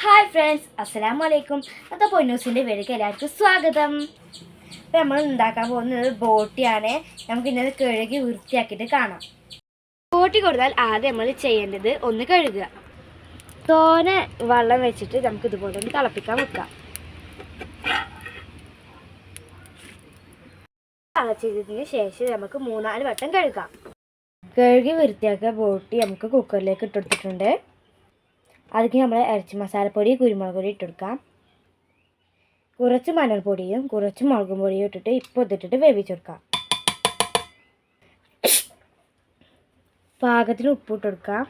Hi friends, അസ്സലാമലൈക്കും. അപ്പോൾ പൊന്നൂസിൻ്റെ വീട്ടിലേക്ക് എല്ലാവർക്കും സ്വാഗതം. അപ്പോൾ നമ്മൾ ഉണ്ടാക്കാൻ പോകുന്നത് ബോട്ടിയാണ്. നമുക്ക് ഇന്നത് കഴുകി വൃത്തിയാക്കിയിട്ട് കാണാം. ബോട്ടി കൊടുത്താൽ ആദ്യം നമ്മൾ ചെയ്യേണ്ടത് ഒന്ന് കഴുകുക. തോനെ വെള്ളം വെച്ചിട്ട് നമുക്ക് ഇതുപോലെ ഒന്ന് തിളപ്പിക്കാൻ വെക്കാം. തിളച്ചതിന് ശേഷം നമുക്ക് 3-4 വട്ടം കഴുകാം. കഴുകി വൃത്തിയാക്കിയ ബോട്ടി നമുക്ക് കുക്കറിലേക്ക് ഇട്ടെടുത്തിട്ടുണ്ട്. അതിലേക്ക് നമ്മൾ ഇറച്ചി മസാലപ്പൊടി, കുരുമുളക് പൊടി ഇട്ടെടുക്കാം. കുറച്ച് മഞ്ഞൾപ്പൊടിയും കുറച്ച് മുളകും പൊടിയും ഇട്ടിട്ട് ഇപ്പോൾ ഇതിട്ടിട്ട് വേവിച്ചെടുക്കാം. പാകത്തിന് ഉപ്പിട്ടെടുക്കാം.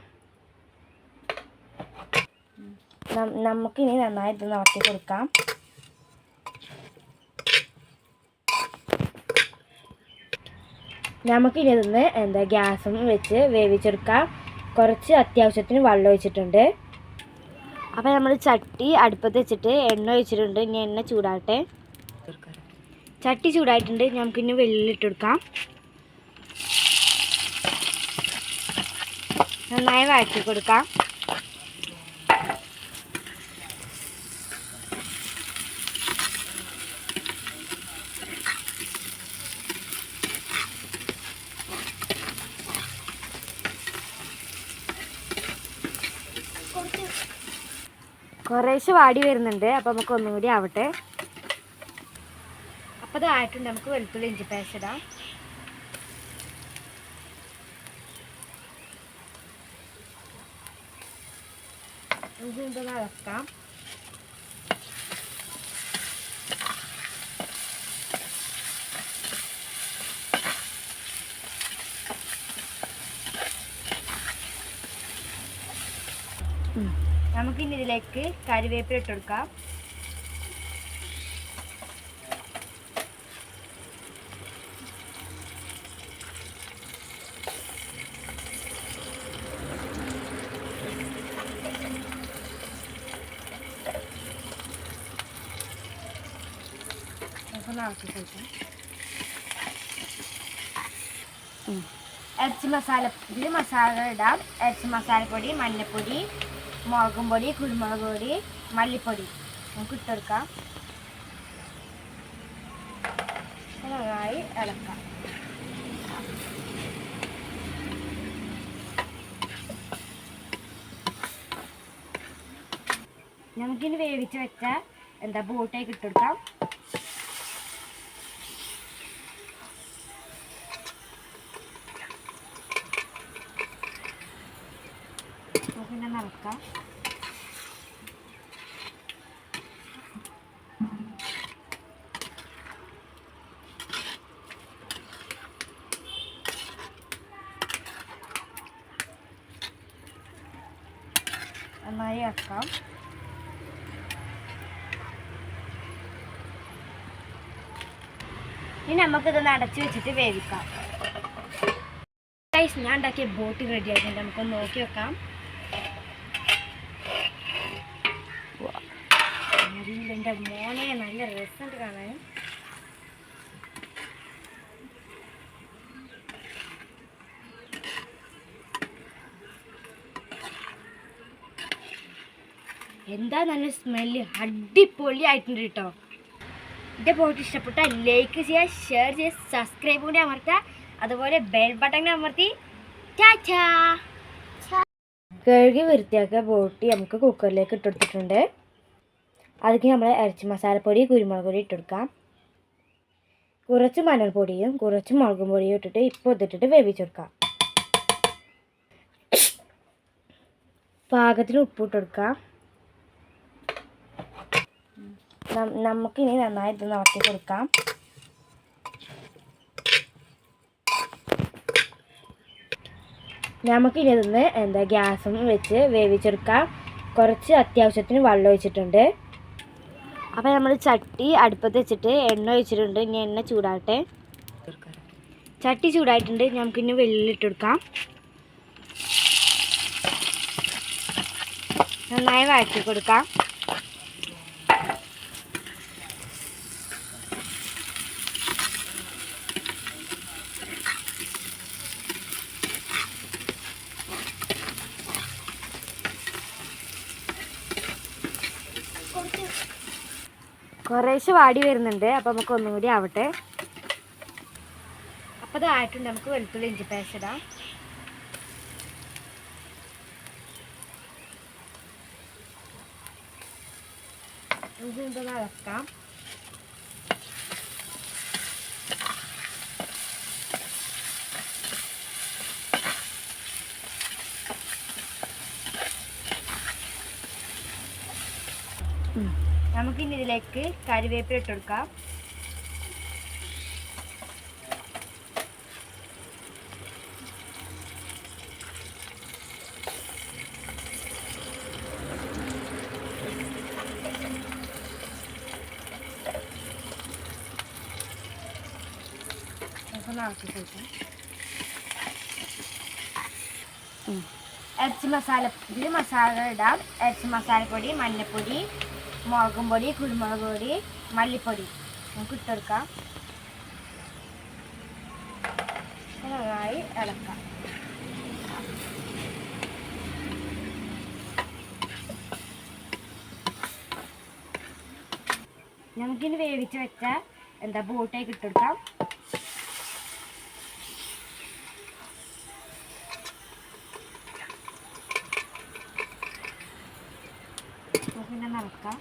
നമുക്കിനി നന്നായി ഇത് നടത്തി കൊടുക്കാം. നമുക്കിനി ഇതൊന്ന് ഗ്യാസും വെച്ച് വേവിച്ചെടുക്കാം. കുറച്ച് അത്യാവശ്യത്തിന് വെള്ളം ഒഴിച്ചിട്ടുണ്ട്. അപ്പോൾ നമ്മൾ ചട്ടി അടുപ്പത്ത് വെച്ചിട്ട് എണ്ണ ഒഴിച്ചിട്ടുണ്ട്. ഇനി എണ്ണ ചൂടാകട്ടെ. ചട്ടി ചൂടായിട്ടുണ്ട്. നമുക്കിനി വെള്ളുള്ളി ഇട്ട് കൊടുക്കാം. നന്നായി വഴറ്റി കൊടുക്കാം. കുറേശ്ശെ വാടി വരുന്നുണ്ട്. അപ്പോൾ നമുക്ക് ഒന്നും കൂടി ആവട്ടെ. അപ്പോൾ ഇതായിട്ടുണ്ട്. നമുക്ക് വെളുത്തുള്ളി ഇഞ്ചി പേസ്റ്റ് ഇടാം. ഇതൊന്ന് ഇളക്കാം. നമുക്കിനി ഇതിലേക്ക് കറിവേപ്പില ഇട്ട് കൊടുക്കാം. ഇറച്ചി മസാല ഇടാം. ഇറച്ചി മസാലപ്പൊടി, മഞ്ഞൾപ്പൊടി, മുളകും പൊടി, കുരുമുളക് പൊടി, മല്ലിപ്പൊടി നമുക്ക് ഇട്ടെടുക്കാം. നന്നായി ഇളക്കാം. നമുക്കിനി വേവിച്ച് വെച്ച ബോട്ടേക്ക് ഇട്ടെടുക്കാം. പിന്നെ നിറക്കാം. നന്നായി ഇളക്കാം. ഇനി നമുക്കിതൊന്ന് അടച്ചു വെച്ചിട്ട് വേവിക്കാം. ഞാൻ ഉണ്ടാക്കിയ ബോട്ടി റെഡി ആയിട്ടുണ്ട്. നമുക്കൊന്ന് നോക്കി വെക്കാം. എൻ്റെ മോനെ നല്ല രസമുണ്ട് കാണാൻ. എന്താ നല്ല സ്മെല്ല്, അടിപൊളി ആയിട്ടുണ്ട് കേട്ടോ. എൻ്റെ ബോട്ട് ഇഷ്ടപ്പെട്ടാൽ ലൈക്ക് ചെയ്യുക, ഷെയർ ചെയ്യുക, സബ്സ്ക്രൈബ് കൂടി അമർത്തുക. അതുപോലെ ബെൽ ബട്ടൺ അമർത്തി ചാച്ചാ. കഴുകി വൃത്തിയാക്കിയ ബോട്ടി നമുക്ക് കുക്കറിലേക്ക് ഇട്ടെടുത്തിട്ടുണ്ട്. അതിലേക്ക് നമ്മൾ ഇറച്ചി മസാലപ്പൊടി, കുരുമുളക് പൊടി ഇട്ടെടുക്കാം. കുറച്ച് മഞ്ഞൾപ്പൊടിയും കുറച്ച് മുളകും പൊടിയും ഇട്ടിട്ട് ഇപ്പോൾ ഇതിട്ടിട്ട് വേവിച്ചെടുക്കാം. പാകത്തിന് ഉപ്പിട്ടെടുക്കാം. നമുക്കിനി നന്നായി ഇത് നടത്തി കൊടുക്കാം. നമുക്കിനി ഇതൊന്ന് ഗ്യാസും വെച്ച് വേവിച്ചെടുക്കാം. കുറച്ച് അത്യാവശ്യത്തിന് വെള്ളം ഒഴിച്ചിട്ടുണ്ട്. അപ്പോൾ നമ്മൾ ചട്ടി അടുപ്പത്ത് വെച്ചിട്ട് എണ്ണ ഒഴിച്ചിട്ടുണ്ട്. ഇനി എണ്ണ ചൂടാകട്ടെ. ചട്ടി ചൂടായിട്ടുണ്ട്. നമുക്കിനി വെള്ളുള്ളി ഇട്ട് കൊടുക്കാം. നന്നായി വഴറ്റി കൊടുക്കാം. കുറേശ്ശെ വാടി വരുന്നുണ്ട്. അപ്പം നമുക്ക് ഒന്നും കൂടി ആവട്ടെ. അപ്പോൾ ഇതായിട്ടുണ്ട്. നമുക്ക് വെളുത്തുള്ളി ഇഞ്ചി പേസ്റ്റ് ഇടാം. ഇത് ഇളക്കാം. നമുക്കിനി ഇതിലേക്ക് കറിവേപ്പില ഇട്ട് കൊടുക്കാം. ഇറച്ചി മസാല, ഇതിൽ മസാല ഇടാം. ഇറച്ചി മസാലപ്പൊടി, മഞ്ഞൾപ്പൊടി, മുളകും പൊടി, കുരുമുളക് പൊടി, മല്ലിപ്പൊടി നമുക്ക് ഇട്ടെടുക്കാം. നന്നായി ഇളക്കാം. നമുക്കിനി വേവിച്ച് വെച്ച ബോട്ടേക്ക് ഇട്ടെടുക്കാം. പിന്നെ നടക്കാം.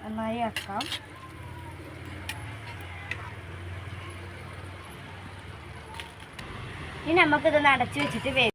നന്നായി ആക്കാം. ഇനി നമുക്കിത് അടച്ചു വെച്ചിട്ട്